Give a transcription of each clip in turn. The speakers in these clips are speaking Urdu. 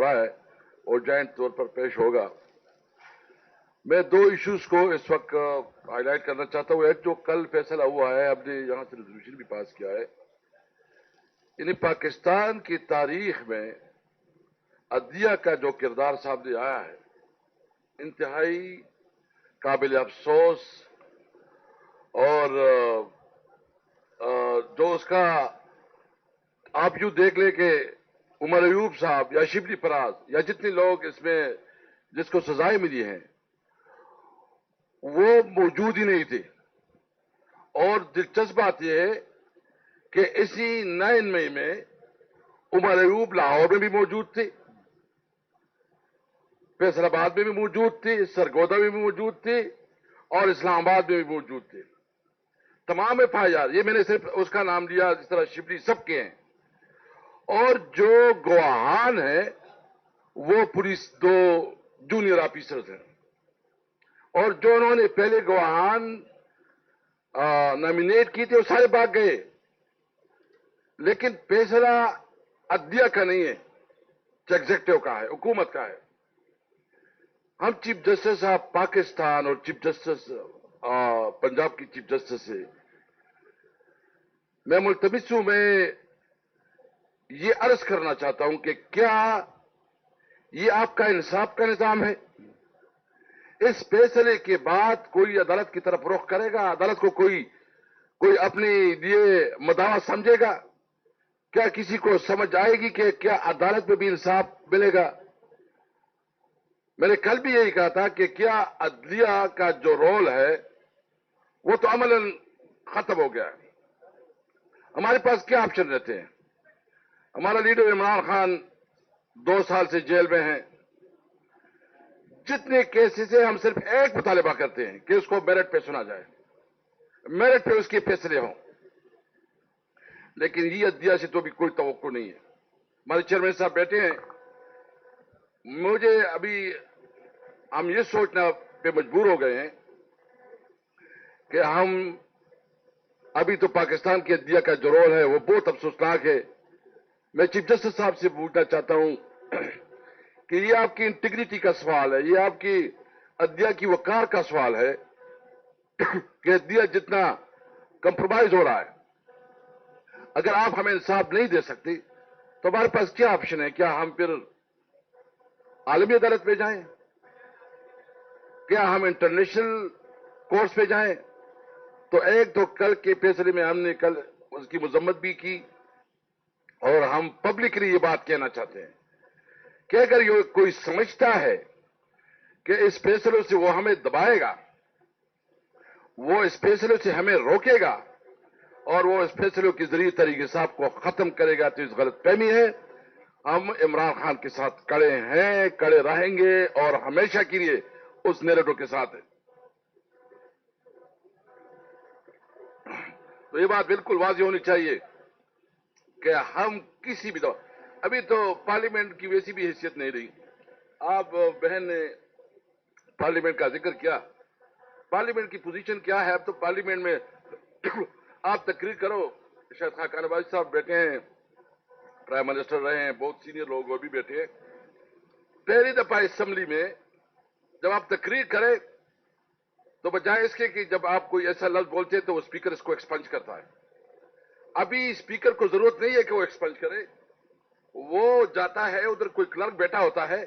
رہا ہے اور جائنٹ طور پر پیش ہوگا. میں دو ایشوز کو اس وقت ہائی لائٹ کرنا چاہتا ہوں. ایک جو کل فیصلہ ہوا ہے, ہم نے یہاں سے ریزولوشن بھی پاس کیا ہے, یعنی پاکستان کی تاریخ میں عدلیہ کا جو کردار سامنے آیا ہے انتہائی قابل افسوس, اور جو اس کا آپ یوں دیکھ لیں کہ عمر ایوب صاحب یا شبلی فراز یا جتنے لوگ اس میں جس کو سزائیں ملی ہیں وہ موجود ہی نہیں تھے. اور دلچسپ بات یہ ہے کہ اسی 9 مئی میں عمر ایوب لاہور میں بھی موجود تھے, فیصل آباد میں بھی موجود تھے, سرگودا میں بھی موجود تھے, اور اسلام آباد میں بھی موجود تھے. تمام FIR, یہ میں نے صرف اس کا نام لیا, جس طرح شبلی سب کے ہیں. اور جو گواہان ہیں وہ پولیس 2 جونیئر آفیسرز ہیں, اور جو انہوں نے پہلے گواہان نامینیٹ کی تھے وہ سارے بھاگ گئے. لیکن فیصلہ عدلیہ کا نہیں ہے, ایگزیکٹو کا ہے, حکومت کا ہے. ہم چیف جسٹس آف پاکستان اور چیف جسٹس پنجاب کی چیف جسٹس سے میں ملتمس ہوں, میں یہ عرض کرنا چاہتا ہوں کہ کیا یہ آپ کا انصاف کا نظام ہے؟ اس فیصلے کے بعد کوئی عدالت کی طرف رخ کرے گا؟ عدالت کو کوئی اپنے لیے مداح سمجھے گا؟ کیا کسی کو سمجھ آئے گی کہ کیا عدالت میں بھی انصاف ملے گا؟ میں نے کل بھی یہی کہا تھا کہ کیا عدلیہ کا جو رول ہے وہ تو عملاً ختم ہو گیا ہے. ہمارے پاس کیا آپشن رہتے ہیں؟ ہمارا لیڈر عمران خان 2 سال سے جیل میں ہیں. جتنے کیسز ہیں ہم صرف ایک مطالبہ کرتے ہیں کہ اس کو میرٹ پہ سنا جائے, میرٹ پہ اس کے فیصلے ہوں. لیکن یہ عدلیہ سے تو بھی کوئی توقع نہیں ہے. ہمارے چیئرمین صاحب بیٹھے ہیں, مجھے ابھی ہم یہ سوچنا پہ مجبور ہو گئے ہیں کہ ہم ابھی تو پاکستان کی عدلیہ کا جو رول ہے وہ بہت افسوسناک ہے. میں چیف جسٹس صاحب سے پوچھنا چاہتا ہوں کہ یہ آپ کی انٹیگریٹی کا سوال ہے, یہ آپ کی عدلیہ کی وقار کا سوال ہے کہ عدلیہ جتنا کمپرومائز ہو رہا ہے, اگر آپ ہمیں انصاف نہیں دے سکتے تو ہمارے پاس کیا آپشن ہے؟ کیا ہم پھر عالمی عدالت پہ جائیں؟ کیا ہم انٹرنیشنل کورٹس پہ جائیں؟ تو ایک تو کل کے فیصلے میں ہم نے کل اس کی مذمت بھی کی, اور ہم پبلکلی یہ بات کہنا چاہتے ہیں کہ اگر یہ کوئی سمجھتا ہے کہ اس فیصلوں سے وہ ہمیں دبائے گا, وہ اس فیصلے سے ہمیں روکے گا, اور وہ اس فیصلوں کے ذریعے طریق حساب کو ختم کرے گا, تو اس غلط فہمی ہے. ہم عمران خان کے ساتھ کڑے ہیں, کڑے رہیں گے, اور ہمیشہ کے لیے اس نیریٹو کے ساتھ ہیں. تو یہ بات بالکل واضح ہونی چاہیے کہ ہم کسی بھی ابھی تو پارلیمنٹ کی ویسی بھی حیثیت نہیں رہی. آپ بہن نے پارلیمنٹ کا ذکر کیا, پارلیمنٹ کی پوزیشن کیا ہے؟ اب تو پارلیمنٹ میں آپ تقریر کرو. شاید خاقان آبادی صاحب بیٹھے ہیں, پرائم منسٹر رہے ہیں, بہت سینئر لوگ وہ بھی بیٹھے ہیں. پہلی دفعہ اسمبلی میں جب آپ تقریر کریں تو بجائے اس کے کہ جب آپ کوئی ایسا لفظ بولتے ہیں تو وہ اسپیکر اس کو ایکسپنج کرتا ہے. ابھی اسپیکر کو ضرورت نہیں ہے کہ وہ ایکسپنج کرے, وہ جاتا ہے ادھر کوئی کلرک بیٹھا ہوتا ہے,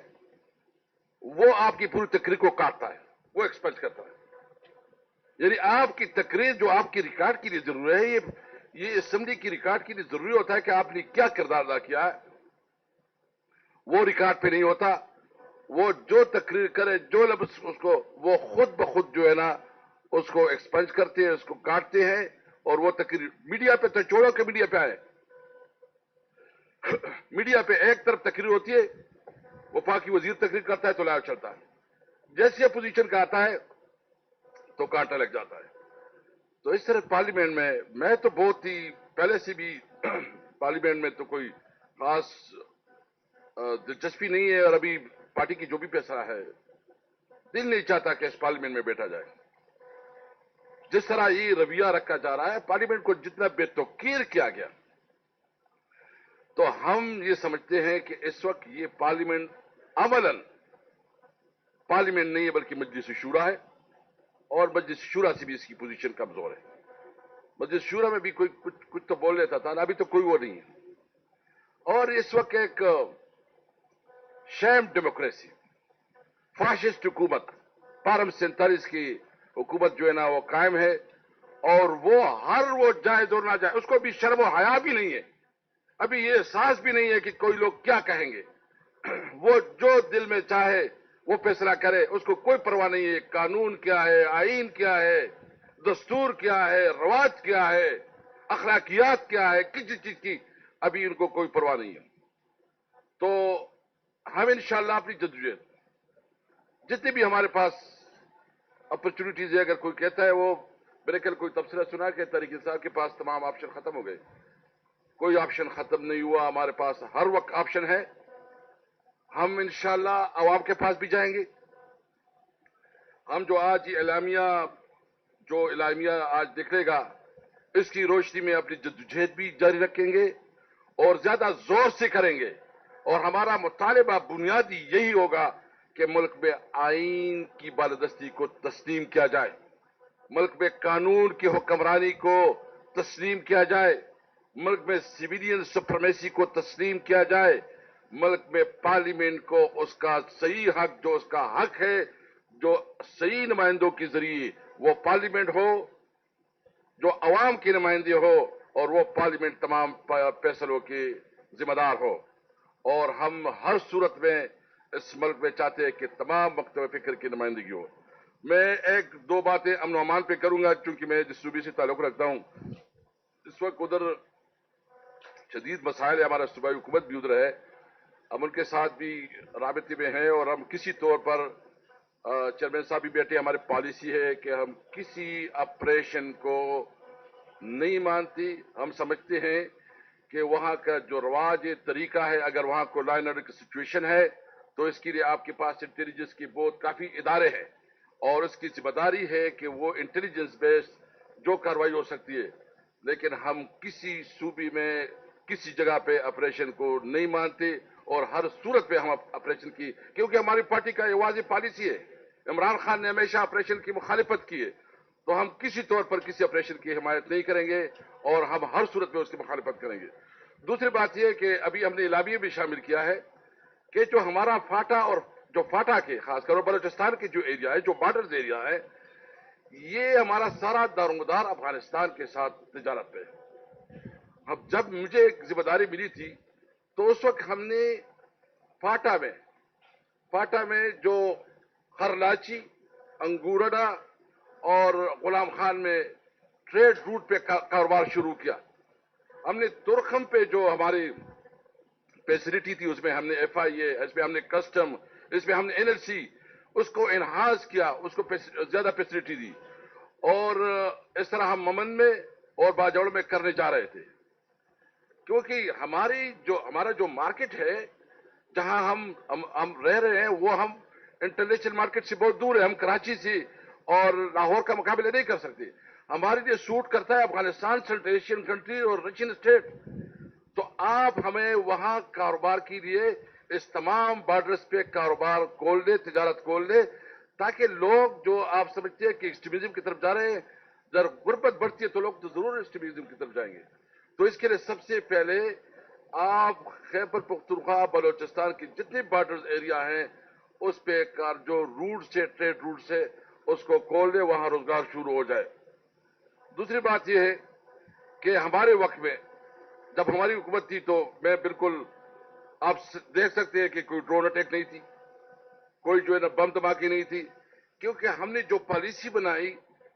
وہ آپ کی پوری تقریر کو کاٹتا ہے, وہ ایکسپنج کرتا ہے. یعنی آپ کی تقریر جو آپ کی ریکارڈ کے لیے ضروری ہے, یہ اسمبلی کی ریکارڈ کے لیے ضروری ہوتا ہے کہ آپ نے کیا کردار ادا کیا ہے, وہ ریکارڈ پہ نہیں ہوتا. وہ جو تقریر کرے, جو لفظ اس کو, وہ خود بخود جو ہے نا اس کو ایکسپنج کرتے ہیں, اس کو کاٹتے ہیں, اور وہ تقریر میڈیا پہ تو چھوڑو کہ میڈیا پہ آئے. میڈیا پہ ایک طرف تقریر ہوتی ہے, وفاقی وزیر تقریر کرتا ہے تو لائیو چلتا ہے, جیسے اپوزیشن کا آتا ہے تو کانٹا لگ جاتا ہے. تو اس طرح پارلیمنٹ میں تو بہت ہی پہلے سے بھی پارلیمنٹ میں تو کوئی خاص دلچسپی نہیں ہے, اور ابھی پارٹی کی جو بھی فیصلہ ہے دل نہیں چاہتا کہ اس پارلیمنٹ میں بیٹھا جائے. جس طرح یہ رویہ رکھا جا رہا ہے, پارلیمنٹ کو جتنا بے توقیر کیا گیا, تو ہم یہ سمجھتے ہیں کہ اس وقت یہ پارلیمنٹ عملاً پارلیمنٹ نہیں ہے بلکہ مجلس شورا ہے، اور مجلس شورا سے بھی اس کی پوزیشن کمزور ہے۔ مجلس شورا میں بھی کوئی کچھ تو بول لیتا تھا، ابھی تو کوئی وہ نہیں ہے، اور اس وقت ایک شیم ڈیموکریسی، فاشسٹ حکومت، پارم 47 کی حکومت جو ہے نا وہ قائم ہے، اور وہ جائز اور نہ جائز، اس کو بھی شرم و حیا بھی نہیں ہے، ابھی یہ احساس بھی نہیں ہے کہ کوئی لوگ کیا کہیں گے۔ وہ جو دل میں چاہے وہ فیصلہ کرے، اس کو کوئی پرواہ نہیں ہے قانون کیا ہے، آئین کیا ہے، دستور کیا ہے، رواج کیا ہے، اخلاقیات کیا ہے، کسی چیز کی ابھی ان کو کوئی پرواہ نہیں ہے۔ تو ہم انشاءاللہ اپنی جدوجہد جتنی بھی ہمارے پاس اپرچونٹیز ہے، اگر کوئی کہتا ہے وہ میرے کل کوئی تبصرہ سنا کہ طریقے صاحب کے پاس تمام آپشن ختم ہو گئے، کوئی آپشن ختم نہیں ہوا، ہمارے پاس ہر وقت آپشن ہے۔ ہم انشاءاللہ عوام کے پاس بھی جائیں گے۔ ہم جو آج اعلامیہ آج نکلے گا، اس کی روشنی میں اپنی جدوجہد بھی جاری رکھیں گے اور زیادہ زور سے کریں گے، اور ہمارا مطالبہ بنیادی یہی ہوگا کہ ملک میں آئین کی بالادستی کو تسلیم کیا جائے، ملک میں قانون کی حکمرانی کو تسلیم کیا جائے، ملک میں سویلین سپریمیسی کو تسلیم کیا جائے، ملک میں پارلیمنٹ کو اس کا صحیح حق، جو اس کا حق ہے، جو صحیح نمائندوں کے ذریعے وہ پارلیمنٹ ہو، جو عوام کے نمائندے ہو، اور وہ پارلیمنٹ تمام فیصلوں کے ذمہ دار ہو۔ اور ہم ہر صورت میں اس ملک میں چاہتے ہیں کہ تمام مکتب فکر کی نمائندگی ہو۔ میں ایک دو باتیں امن و امان پہ کروں گا، چونکہ میں جس صوبے سے تعلق رکھتا ہوں، اس وقت ادھر شدید مسائل ہے، ہمارا صوبائی حکومت بھی ادھر ہے، ہم ان کے ساتھ بھی رابطے میں ہیں، اور ہم کسی طور پر چیئرمین صاحب بھی بیٹھے، ہماری پالیسی ہے کہ ہم کسی آپریشن کو نہیں مانتی۔ ہم سمجھتے ہیں کہ وہاں کا جو رواج ہے، طریقہ ہے، اگر وہاں کو لا اینڈ آرڈر کی سچویشن ہے تو اس کے لیے آپ کے پاس انٹیلیجنس کی بہت کافی ادارے ہیں، اور اس کی ذمہ داری ہے کہ وہ انٹیلیجنس بیس جو کارروائی ہو سکتی ہے، لیکن ہم کسی صوبے میں کسی جگہ پہ آپریشن کو نہیں مانتے، اور ہر صورت پہ ہم آپریشن کی، کیونکہ ہماری پارٹی کا یہ واضح پالیسی ہے۔ عمران خان نے ہمیشہ آپریشن کی مخالفت کی ہے، تو ہم کسی طور پر کسی آپریشن کی حمایت نہیں کریں گے، اور ہم ہر صورت میں اس کی مخالفت کریں گے۔ دوسری بات یہ ہے کہ ابھی ہم نے اعلامیہ بھی شامل کیا ہے کہ جو ہمارا فاٹا، اور جو فاٹا کے خاص کر بلوچستان کے جو ایریا ہے، جو بارڈرز ایریا ہے، یہ ہمارا سارا دارومدار افغانستان کے ساتھ تجارت پہ ہے۔ اب جب مجھے ایک ذمہ داری ملی تھی تو اس وقت ہم نے فاٹا میں جو خرلاچی، انگورڈا اور غلام خان میں ٹریڈ روٹ پہ کاروبار شروع کیا۔ ہم نے ترخم پہ جو ہماری فیسلٹی تھی، اس میں ہم نے ایف آئی اے، اس میں ہم نے کسٹم، اس میں ہم نے این ایل سی، اس کو انہانس کیا، اس کو زیادہ فیسلٹی دی، اور اس طرح ہم ممن میں اور باجوڑ میں کرنے جا رہے تھے، کیونکہ ہمارا جو مارکیٹ ہے، جہاں ہم رہ رہے ہیں، وہ ہم انٹرنیشنل مارکیٹ سے بہت دور ہے، ہم کراچی سے اور لاہور کا مقابلہ نہیں کر سکتے۔ ہمارے لیے سوٹ کرتا ہے افغانستان، سینٹرل ایشین کنٹری اور رشین اسٹیٹ، تو آپ ہمیں وہاں کاروبار کے لیے اس تمام بارڈرز پہ کاروبار کھول دے، تجارت کھول دے، تاکہ لوگ جو آپ سمجھتے ہیں کہ ایکسٹریمزم کی طرف جا رہے ہیں، جب غربت بڑھتی ہے تو لوگ تو ضرور ایکسٹریمزم کی طرف جائیں گے۔ تو اس کے لیے سب سے پہلے آپ خیبر پختونخوا، بلوچستان کی جتنے بارڈرز ایریا ہیں، اس پہ جو روٹس ہے، ٹریڈ روٹس ہے، اس کو کھول دے، وہاں روزگار شروع ہو جائے۔ دوسری بات یہ ہے کہ ہمارے وقت میں جب ہماری حکومت تھی تو میں بالکل، آپ دیکھ سکتے ہیں کہ کوئی ڈرون اٹیک نہیں تھی، کوئی جو ہے نا بم دھماکے نہیں تھی، کیونکہ ہم نے جو پالیسی بنائی،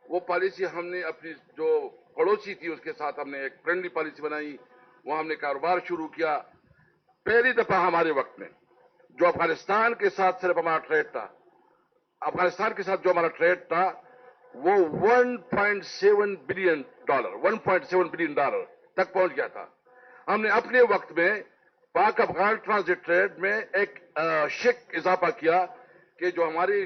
وہ پالیسی ہم نے اپنی جو پڑوسی تھی اس کے ساتھ ہم نے ایک فرینڈلی پالیسی بنائی، وہاں ہم نے کاروبار شروع کیا۔ پہلی دفعہ ہمارے وقت میں جو افغانستان کے ساتھ صرف ہمارا ٹریڈ تھا، افغانستان کے ساتھ جو ہمارا ٹریڈ تھا وہ $1.7 بلین تک پہنچ گیا تھا۔ ہم نے اپنے وقت میں پاک افغان ٹرانزٹ ٹریڈ میں ایک شک اضافہ کیا کہ جو ہماری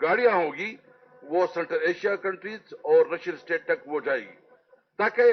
گاڑیاں ہوں گی وہ سینٹرل ایشیا کنٹریز اور رشین اسٹیٹ تک وہ جائے گی، تاکہ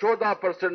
14%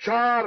4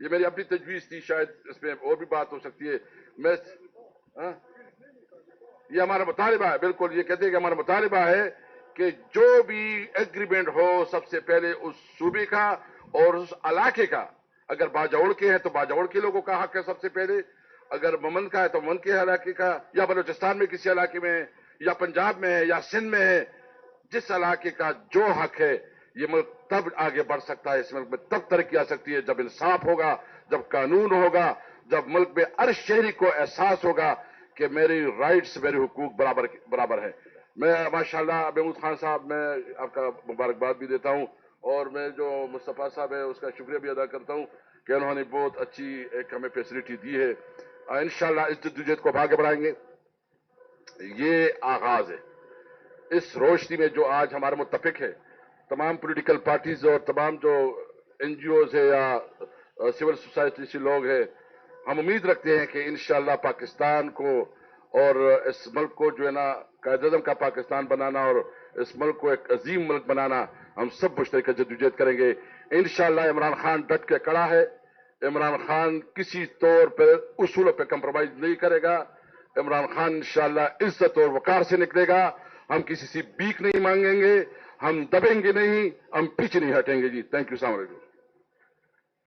یہ میری اپنی تجویز تھی، شاید اس میں اور بھی بات ہو سکتی ہے. میں یہ ہمارا مطالبہ ہے، بالکل یہ کہتے ہیں کہ ہمارا مطالبہ ہے کہ جو بھی ایگریمنٹ ہو سب سے پہلے اس صوبے کا اور اس علاقے کا، اگر باجوڑ کے ہیں تو باجوڑ کے لوگوں کا حق ہے سب سے پہلے، اگر ممن کا ہے تو ممن کے علاقے کا، یا بلوچستان میں کسی علاقے میں ہے، یا پنجاب میں ہے، یا سندھ میں ہے، جس علاقے کا جو حق ہے، یہ ملک تب آگے بڑھ سکتا ہے، اس ملک میں تب ترقی آ سکتی ہے جب انصاف ہوگا، جب قانون ہوگا، جب ملک میں ہر شہری کو احساس ہوگا کہ میری رائٹس، میرے حقوق برابر ہیں. میں ماشاءاللہ محمود خان صاحب، میں آپ کا مبارکباد بھی دیتا ہوں، اور میں جو مصطفیٰ صاحب ہے اس کا شکریہ بھی ادا کرتا ہوں کہ انہوں نے بہت اچھی ایک ہمیں فیسلٹی دی ہے. انشاءاللہ اس جدوجہد کو آگے بڑھائیں گے. یہ آغاز ہے. اس روشنی میں جو آج ہمارے متفق ہے، تمام پولیٹیکل پارٹیز اور تمام جو این جی اوز ہے یا سول سوسائٹی سے لوگ ہیں، ہم امید رکھتے ہیں کہ انشاءاللہ پاکستان کو اور اس ملک کو جو ہے نا قائد اعظم کا پاکستان بنانا اور اس ملک کو ایک عظیم ملک بنانا ہم سب مشترکہ جدوجہد کریں گے. انشاءاللہ عمران خان ڈٹ کے کھڑا ہے. عمران خان کسی طور پہ اصولوں پہ کمپرومائز نہیں کرے گا. عمران خان انشاءاللہ عزت اور وقار سے نکلے گا. ہم کسی سے بھیک نہیں مانگیں گے، ہم دبیں گے نہیں، ہم پیچھے نہیں ہٹیں گے. جی تھینک یو، السلام علیکم.